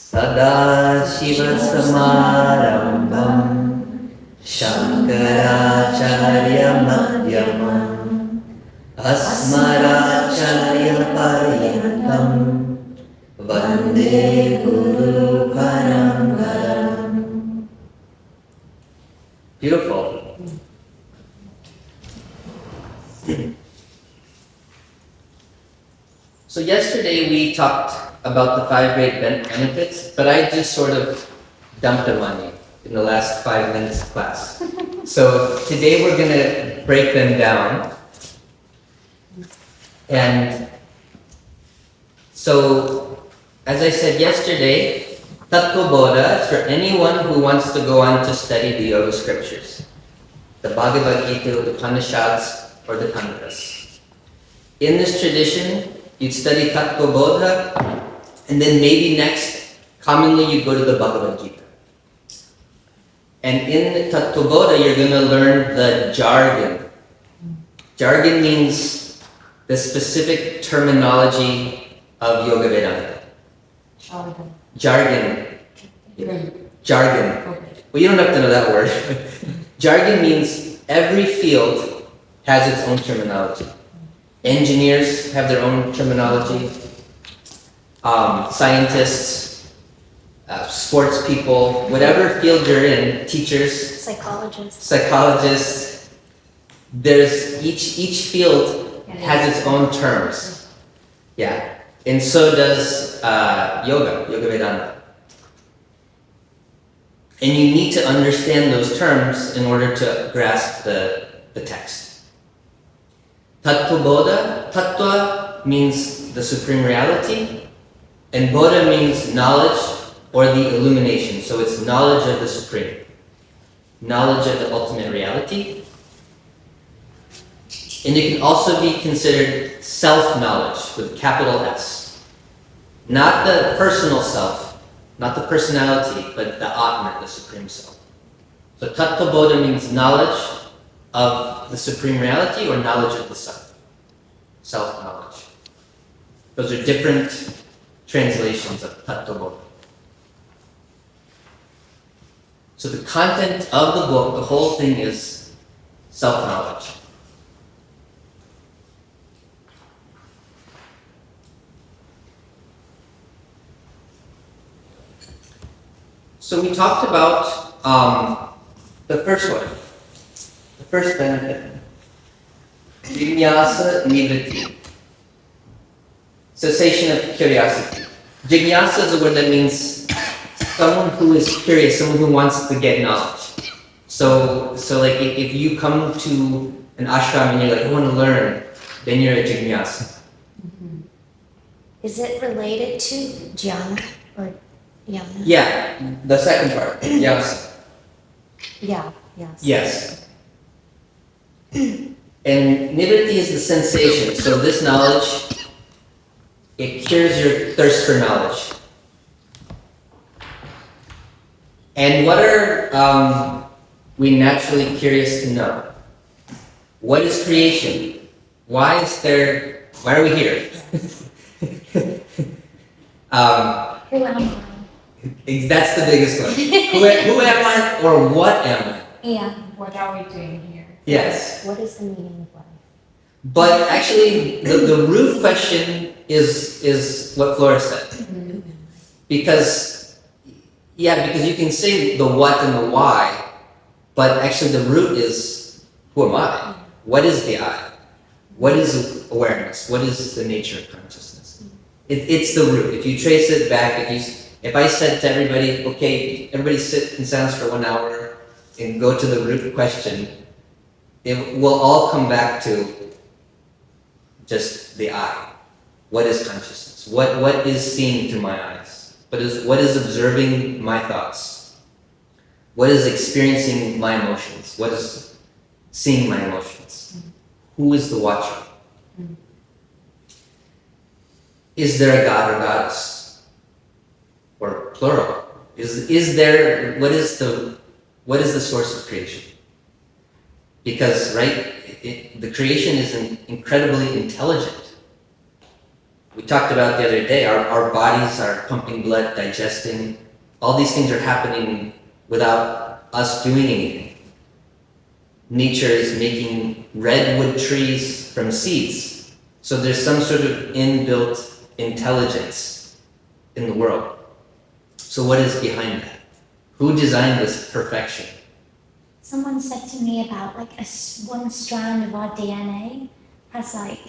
Sadashivasamarambham Shankaracharya-madhyamam Asmaracharya-paryantam Vande Guru Paramgaram. Beautiful. So yesterday we talked about the 5 great benefits, but I just sort of dumped them on you in the last 5 minutes of class. So today we're going to break them down. And so, as I said yesterday, Tattva Bodha is for anyone who wants to go on to study the Yoga scriptures, the Bhagavad Gita, the Upanishads, or the Tantras. In this tradition, you'd study Tattva Bodha, and then maybe next, commonly you'd go to the Bhagavad Gita. And in the Tattva Bodha, you're going to learn the jargon. Jargon means the specific terminology of Yoga Vedanta. Jargon. Jargon. Well, you don't have to know that word. Jargon means every field has its own terminology. Engineers have their own terminology. Scientists, sports people, whatever field you're in, teachers, psychologists. There's each field has its own terms. Yeah. And so does Yoga Vedanta. And you need to understand those terms in order to grasp the text. Tattva Bodha, Tattva means the supreme reality, and Bodha means knowledge or the illumination. So it's knowledge of the supreme, knowledge of the ultimate reality. And it can also be considered self-knowledge with capital S. Not the personal self, not the personality, but the Atma, the supreme self. So Tattva Bodha means knowledge of the supreme reality or knowledge of the self. Self-knowledge. Those are different translations of Tattva Bodha. So the content of the book, the whole thing is self-knowledge. So we talked about the first one, the first benefit, Jñāsa Nivritti, cessation of curiosity. Jñāsa is a word that means someone who is curious, someone who wants to get knowledge. So like if you come to an ashram and you're like, I want to learn, then you're a Jñāsa. Mm-hmm. Is it related to Jnana or Jnana? Yeah, the second part, yes. Yeah, yes. Yes. And nivritti is the sensation. So this knowledge, it cures your thirst for knowledge. And what are we naturally curious to know? What is creation? Why are we here? Who am I? That's the biggest one. Who am I or what am I? Yeah. What are we doing here? Yes. What is the meaning of life? But actually, the root question is what Flora said. Mm-hmm. Because you can say the what and the why, but actually the root is, who am I? What is the I? What is awareness? What is the nature of consciousness? It's the root. If you trace it back, if I said to everybody, okay, everybody sit in silence for 1 hour and go to the root question, it will all come back to just the I. What is consciousness? What is seeing through my eyes? What is observing my thoughts? What is experiencing my emotions? What is seeing my emotions? Who is the watcher? Is there a God or goddess? Or plural? Is there, what is the source of creation? Because, right, the creation is incredibly intelligent. we talked about the other day, our bodies are pumping blood, digesting. All these things are happening without us doing anything. Nature is making redwood trees from seeds. So there's some sort of inbuilt intelligence in the world. So what is behind that? Who designed this perfection? Someone said to me about like one strand of our DNA has like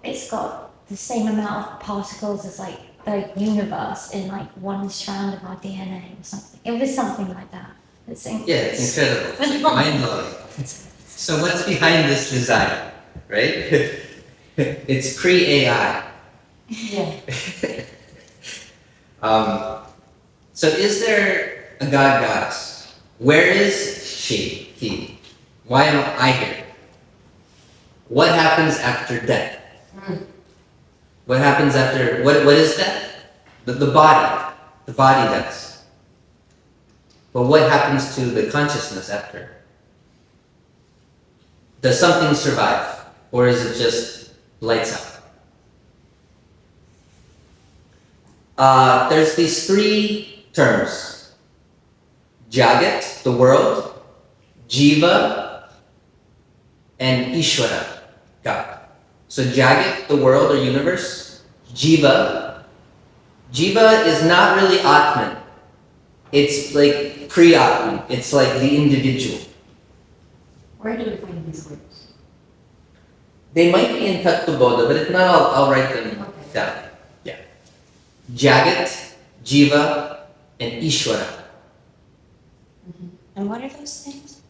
it's got the same amount of particles as like the universe in like one strand of our DNA or something. It was something like that. It's incredible. It's like mind-blowing. So what's behind this design, right? It's pre-AI. Yeah. So is there a God goddess? Where is she, he? Why am I here? What happens after death? What happens after, what is death? The body. The body dies. But what happens to the consciousness after? Does something survive? Or is it just lights out? There's these three terms. Jagat, the world, Jiva, and Ishwara, God. So Jagat, the world or universe, Jiva. Jiva is not really Atman. It's like pre-Atman. It's like the individual. Where do you find these words? They might be in Tattva Bodha, but if not, I'll write them down. Yeah. Jagat, Jiva, and Ishwara. And what are those things?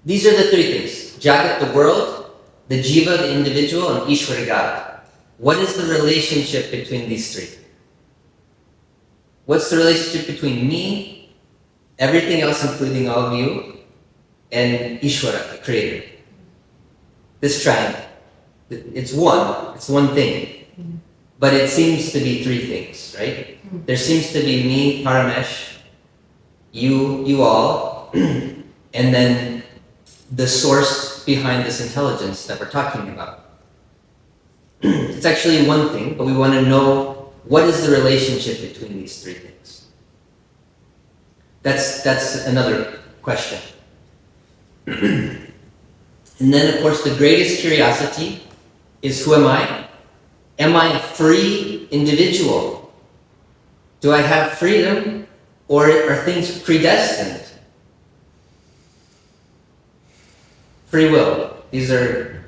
These are the three things. Jagat, the world, the Jiva, the individual, and Ishwara, God. What is the relationship between these three? What's the relationship between me, everything else including all of you, and Ishwara, the creator? This triangle. It's one thing. But it seems to be three things, right? There seems to be me, Paramesh, you all, and then the source behind this intelligence that we're talking about. It's actually one thing, but we want to know what is the relationship between these three things. That's another question. And then, of course, the greatest curiosity is, who am I? Am I a free individual? Do I have freedom, or are things predestined? Free will. These are,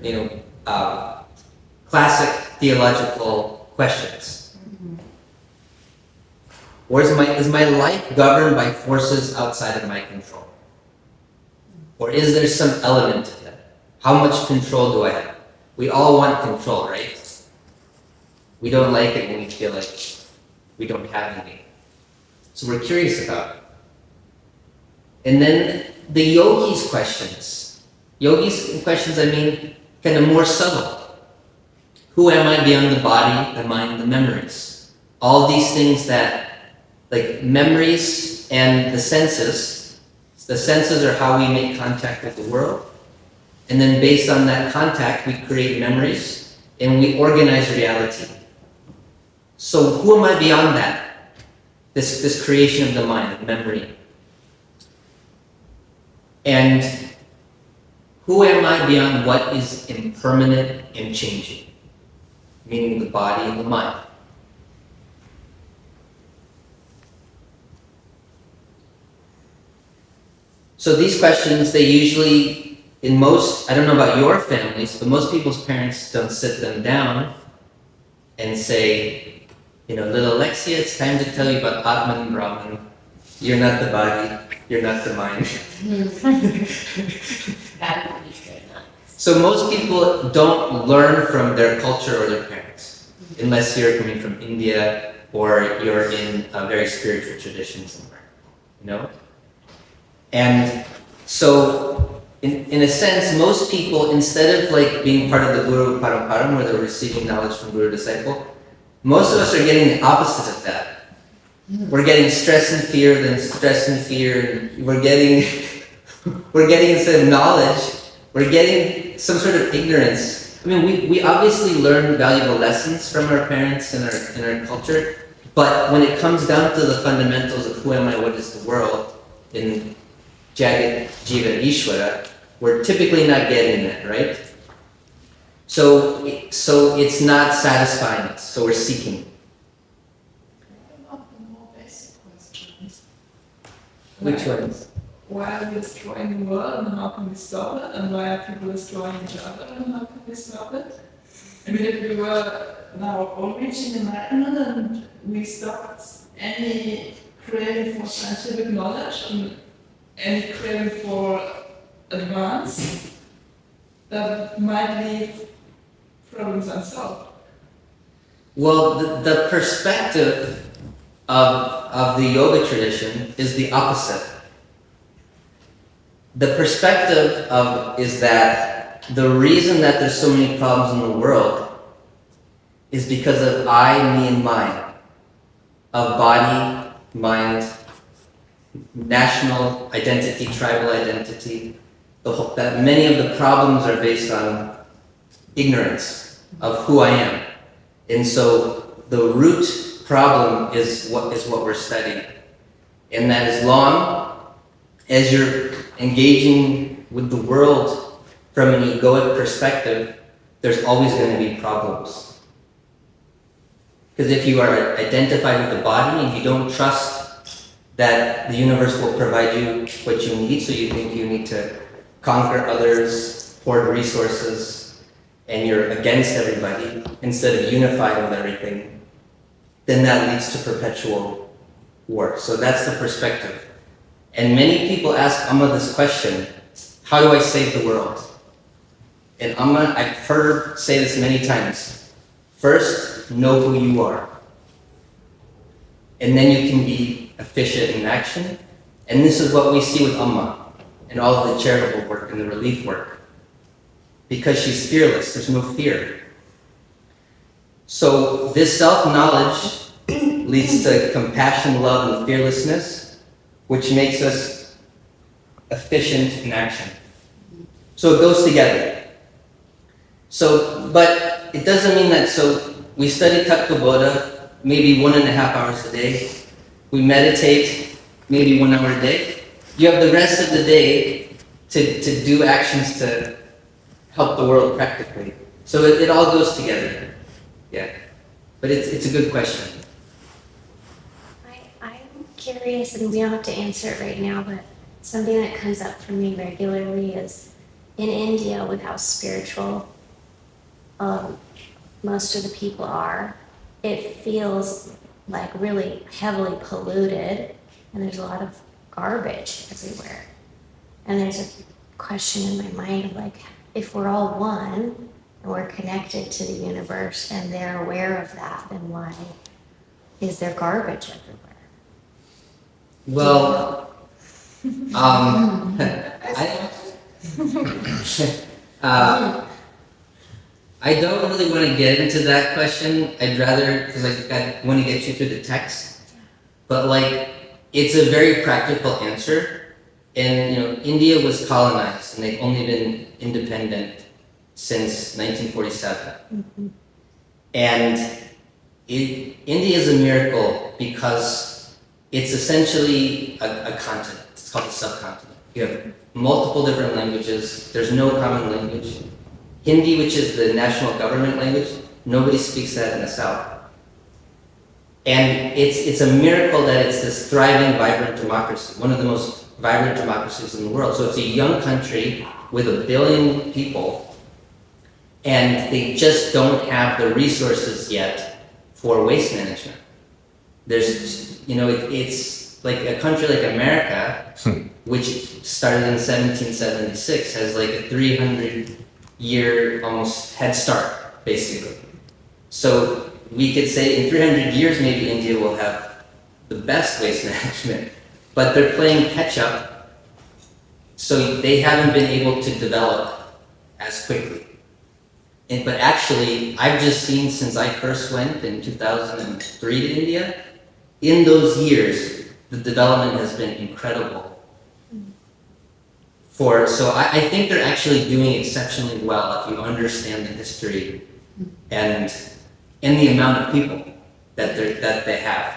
classic theological questions. Or is my life governed by forces outside of my control? Or is there some element of that? How much control do I have? We all want control, right? We don't like it when we feel like we don't have any. So we're curious about it. And then the yogis' questions. Yogis' questions, I mean, kind of more subtle. Who am I beyond the body, the mind, the memories? All these things that, like memories and the senses. The senses are how we make contact with the world. And then based on that contact, we create memories and we organize reality. So who am I beyond that? This creation of the mind, of memory. And who am I beyond what is impermanent and changing? Meaning the body and the mind. So these questions, they usually, in most, I don't know about your families, but most people's parents don't sit them down and say, little Alexia, it's time to tell you about Atman and Brahman. You're not the body, you're not the mind. So most people don't learn from their culture or their parents, unless you're coming from India or you're in a very spiritual tradition somewhere, And so, in a sense, most people, instead of like being part of the Guru Paramparam, where they're receiving knowledge from Guru disciple, most of us are getting the opposite of that. We're getting stress and fear, then stress and fear, and we're getting instead of knowledge, we're getting some sort of ignorance I mean, we obviously learn valuable lessons from our parents and our culture, but when it comes down to the fundamentals of who am I, what is the world, in Jagat, Jiva, and Ishwara, we're typically not getting that, right? So it's not satisfying us, so we're seeking. Not the more basic questions. Which ones? Why are we destroying the world and how can we stop it? And why are people destroying each other and how can we stop it? I mean, if we were now all reaching enlightenment and we stopped any craving for scientific knowledge and any craving for advance, that might leave problems unsolved. Well, the perspective of the yoga tradition is the opposite. The perspective is that the reason that there's so many problems in the world is because of I, me, and mine, of body, mind, national identity, tribal identity. That many of the problems are based on ignorance of who I am, and so the root problem is what we're studying, and that as long as you're engaging with the world from an egoic perspective, there's always going to be problems. Because if you are identified with the body and you don't trust that the universe will provide you what you need, so you think you need to conquer others, hoard resources, and you're against everybody instead of unified with everything, then that leads to perpetual war. So that's the perspective. And many people ask Amma this question, how do I save the world? And Amma, I've heard her say this many times. First, know who you are. And then you can be efficient in action. And this is what we see with Amma and all of the charitable work and the relief work. Because she's fearless, there's no fear. So this self-knowledge leads to compassion, love, and fearlessness, which makes us efficient in action. So it goes together. So, but it doesn't mean that, so we study Tattva Bodha maybe 1.5 hours a day. We meditate maybe 1 hour a day. You have the rest of the day to do actions to help the world practically. So it all goes together. Yeah. But it's a good question. I'm curious, and we don't have to answer it right now, but something that comes up for me regularly is in India, with how spiritual most of the people are, it feels like really heavily polluted, and there's a lot of garbage everywhere. And there's a question in my mind of like, if we're all one and we're connected to the universe and they're aware of that, then why is there garbage everywhere? Well, I don't really want to get into that question. I'd rather, because I want to get you through the text. But like, it's a very practical answer. And India was colonized, and they've only been independent since 1947. Mm-hmm. And India is a miracle because it's essentially a continent. It's called a subcontinent. You have multiple different languages. There's no common language. Hindi, which is the national government language, nobody speaks that in the South. And it's a miracle that it's this thriving, vibrant democracy, one of the most vibrant democracies in the world. So it's a young country with 1 billion people, and they just don't have the resources yet for waste management. There's, it's like a country like America, which started in 1776, has like a 300-year almost head start, basically. So we could say in 300 years, maybe India will have the best waste management, but they're playing catch up, so they haven't been able to develop as quickly. But actually, I've just seen since I first went in 2003 to India, in those years, the development has been incredible. So I think they're actually doing exceptionally well if you understand the history and the amount of people that they have.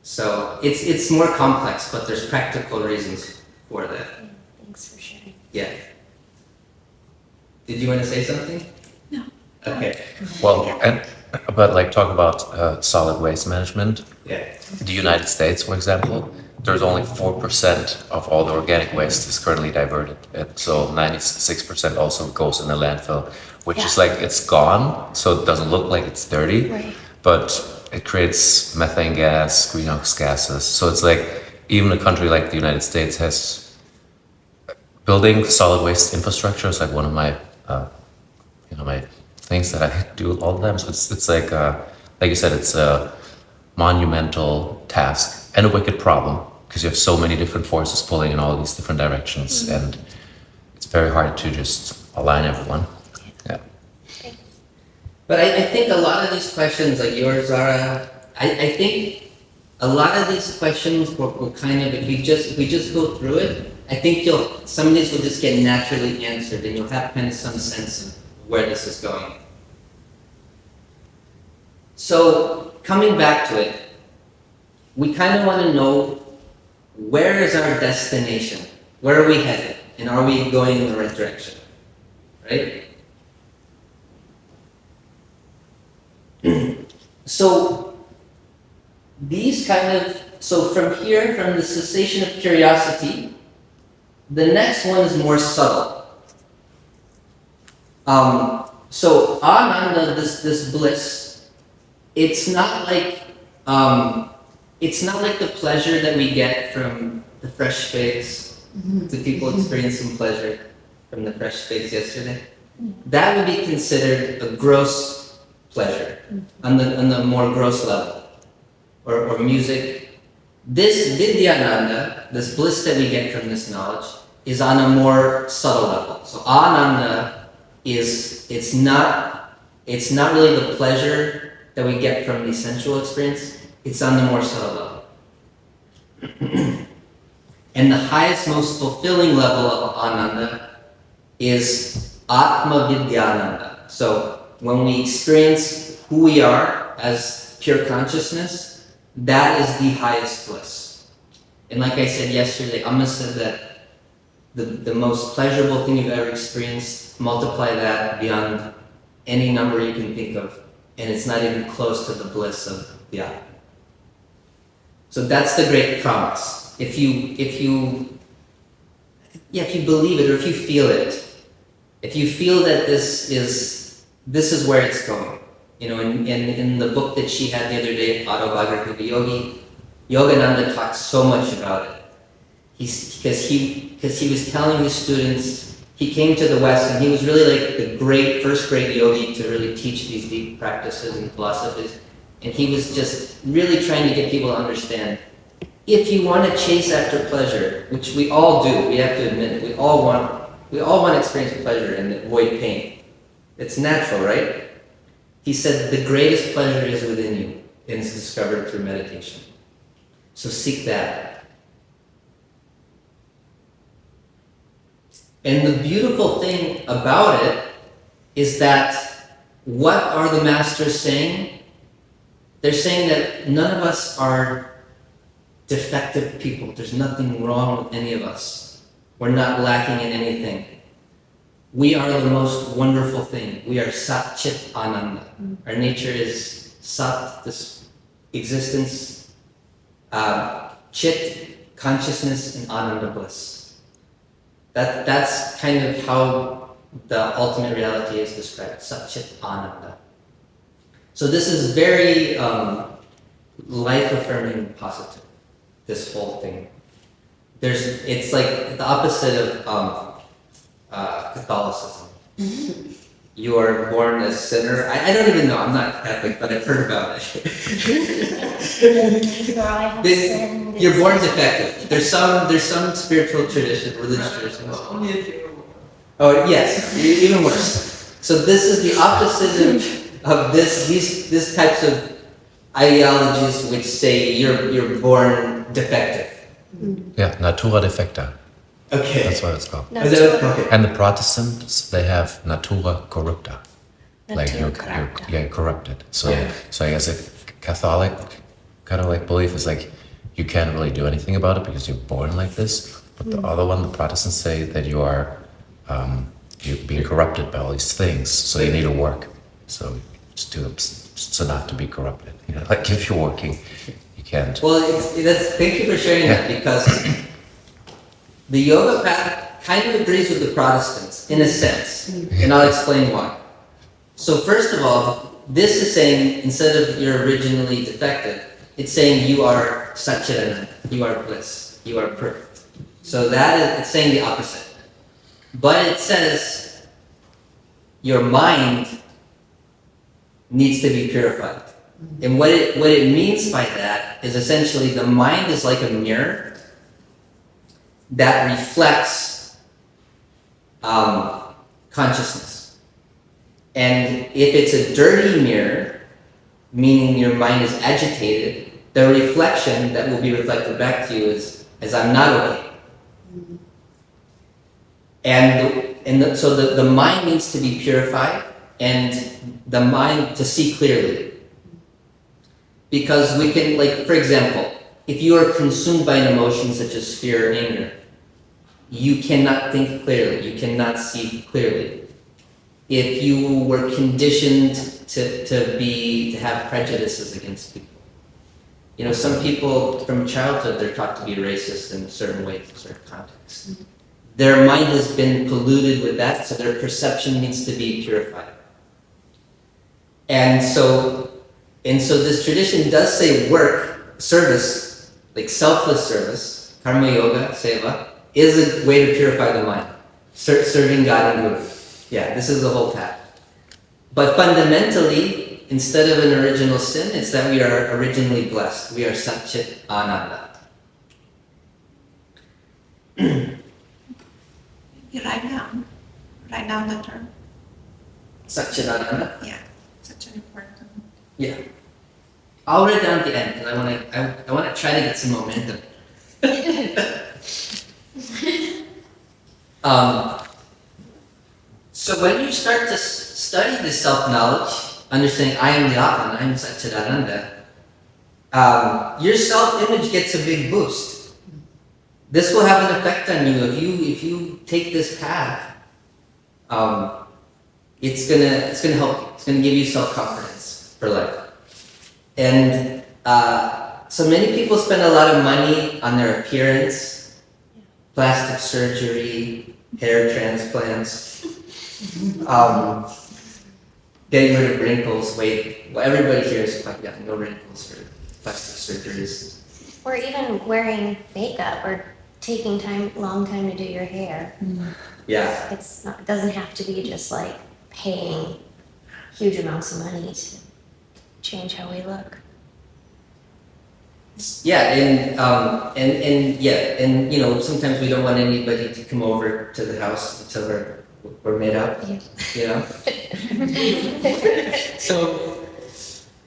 So it's more complex, but there's practical reasons for that. Thanks for sharing. Yeah. Did you want to say something? No. Okay. Well, but like talk about solid waste management. Yeah. The United States, for example, there's only 4% of all the organic waste is currently diverted. And so 96% also goes in the landfill, which is like it's gone, so it doesn't look like it's dirty, Right. but it creates methane gas, greenhouse gases. So it's like even a country like the United States has building solid waste infrastructure is like one of my my things that I do all the time. So it's like you said, it's a monumental task and a wicked problem because you have so many different forces pulling in all these different directions, and it's very hard to just align everyone. Yeah. But I think a lot of these questions, like yours, Zara, I think a lot of these questions will kind of, if we just go through it, I think some of these will just get naturally answered, and you'll have kind of some sense of where this is going. So coming back to it, we kind of want to know, where is our destination? Where are we headed? And are we going in the right direction? Right? So from here, from the cessation of curiosity, the next one is more subtle. So ananda, this bliss, it's not like the pleasure that we get from the fresh space. Did people experience some pleasure from the fresh space yesterday? That would be considered a gross pleasure on the more gross level, or music. This vidyananda, this bliss that we get from this knowledge, is on a more subtle level. So ananda it's not really the pleasure that we get from the sensual experience. It's on the more subtle level. And the highest, most fulfilling level of ananda is atma vidyananda. So when we experience who we are as pure consciousness, that is the highest bliss. And like I said yesterday, Amma said that the most pleasurable thing you've ever experienced, multiply that beyond any number you can think of, and it's not even close to the bliss of the Atma. So that's the great promise. If you believe it, or if you feel it, if you feel that this is where it's going. In the book that she had the other day, Autobiography of a Yogi, Yogananda talks so much about it. Because he was telling his students, he came to the West and he was really like the first great yogi to really teach these deep practices and philosophies. And he was just really trying to get people to understand, if you want to chase after pleasure, which we all do, we have to admit it, we all want to experience pleasure and avoid pain. It's natural, right? He said the greatest pleasure is within you, and it's discovered through meditation. So seek that. And the beautiful thing about it is that, what are the masters saying? They're saying that none of us are defective people. There's nothing wrong with any of us. We're not lacking in anything. We are the most wonderful thing. We are Sat Chit Ananda. Our nature is Sat, this existence, Chit, consciousness, and Ananda, bliss. That's kind of how the ultimate reality is described, Sat Chit Ananda. So this is very life-affirming and positive, this whole thing. It's like the opposite of Catholicism. You are born a sinner. I don't even know, I'm not Catholic, but I've heard about it. You're born defective. There's some spiritual tradition, religious traditions. Only if you're Oh yes, even worse. So this is the opposite of these types of ideologies which say you're born defective. Yeah, natura defecta. Okay. That's what it's called. No, Is that- okay. And the Protestants, they have natura corrupta. Like Natura corrupta. you're corrupted. So Yeah. so I guess a Catholic kind of like belief is like you can't really do anything about it because you're born like this. But the other one, the Protestants say that you're being corrupted by all these things. So you need to work. So just so not to be corrupted. You know, like if you're working, you can't. Well, thank you for sharing that, because the yoga path kind of agrees with the Protestants in a sense, and I'll explain why. So first of all, this is saying instead of you're originally defective, it's saying you are Satchidananda, you are bliss, you are perfect. So it's saying the opposite. But it says your mind needs to be purified. And what it means by that is essentially the mind is like a mirror that reflects consciousness. And if it's a dirty mirror, meaning your mind is agitated, the reflection that will be reflected back to you is I'm not okay. So the mind needs to be purified, and the mind to see clearly. Because we can, like, for example, if you are consumed by an emotion such as fear or anger, you cannot think clearly, you cannot see clearly. If you were conditioned to have prejudices against people. You know, some people from childhood, they're taught to be racist in certain ways, in certain contexts. Their mind has been polluted with that, so their perception needs to be purified. And so this tradition does say work, service, like selfless service, karma yoga, seva, is a way to purify the mind. Serving God and Guru. Yeah, this is the whole path. But fundamentally, instead of an original sin, it's that we are originally blessed. We are Satchit Ananda. You write down the term. Satchit Ananda? Yeah, such an important. Yeah. I'll write down at the end because I want to try to get some momentum. So when you start to study this self-knowledge, understanding I am the Atman, I am Satchidananda, your self-image gets a big boost. This will have an effect on you if you take this path. It's gonna help you. It's gonna give you self-confidence for life. And so many people spend a lot of money on their appearance, plastic surgery, hair transplants. Getting rid of wrinkles, weight. Well, everybody here is quite young, no wrinkles or plastic surgeries. Or even wearing makeup or taking long time to do your hair. Yeah. It doesn't have to be just like paying huge amounts of money to change how we look. Yeah, and you know, sometimes we don't want anybody to come over to the house until we're made up, you know? So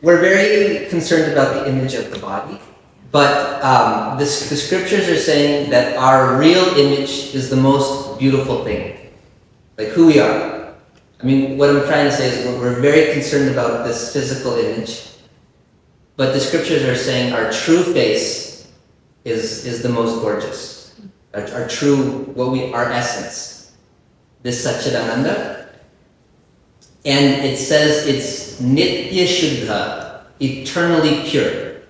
we're very concerned about the image of the body, but the scriptures are saying that our real image is the most beautiful thing, like who we are. I mean, what I'm trying to say is we're very concerned about this physical image, but the scriptures are saying our true face is the most gorgeous, our true, our essence. This Satchidananda, and it says it's Nitya Shuddha, eternally pure.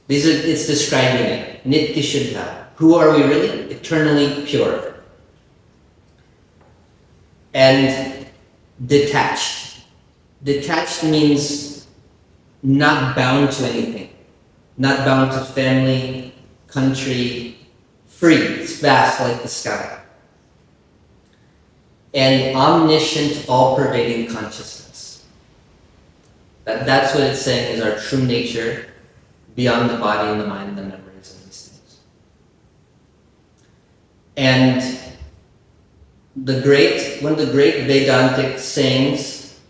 It's describing it. Nitya Shuddha. Who are we really? Eternally pure. And detached. Detached means not bound to anything. Not bound to family, country, free. It's vast like the sky. And omniscient, all-pervading consciousness. That's what it's saying is our true nature, beyond the body and the mind and the memories and these things. And one of the great Vedantic sayings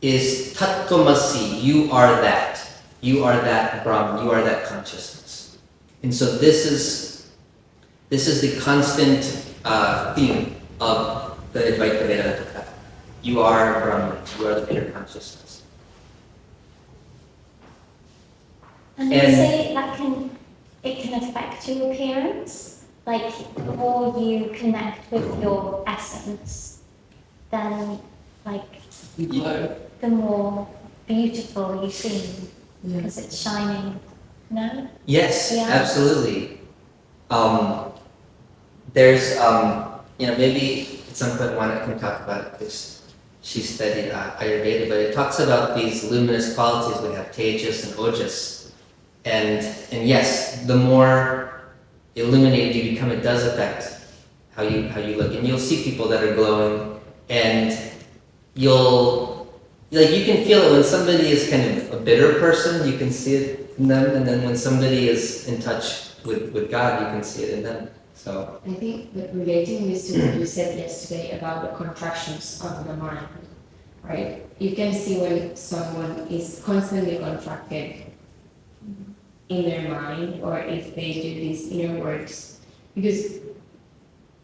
is Tattvamasi, you are that. You are that Brahman, you are that consciousness. And so this is the constant theme of the Advaita Vedānta. You are Brahman, you are the pure consciousness. And you say it can affect your appearance? Like, the more you connect with your essence, then, like, the more beautiful you seem, because it's shining, no? Yes, Yeah. absolutely. There's, maybe at some point Juana can talk about it because she studied Ayurveda, but it talks about these luminous qualities. We have Tejas and Ojas. And yes, the more illuminated you become, it does affect how you look. And you'll see people that are glowing, and you can feel it when somebody is kind of a bitter person, you can see it in them, and then when somebody is in touch with God, you can see it in them. So I think that relating this to what you said yesterday about the contractions of the mind, right? You can see when someone is constantly contracted in their mind, or if they do these inner works, because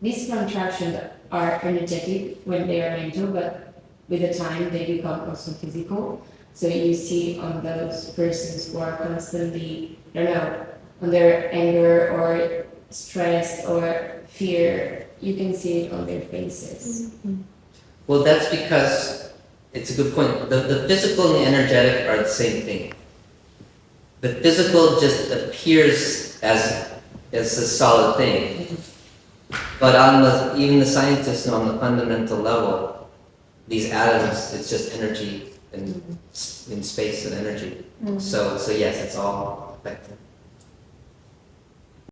these contractions are energetic when they are mental, but with the time they become also physical. So you see on those persons who are constantly, on their anger or stressed or fear, you can see it on their faces. well, that's because it's a good point. The physical and the energetic are the same thing. The physical just appears as a solid thing, but even the scientists know on the fundamental level, these atoms, it's just energy in space and energy. So yes, it's all affected.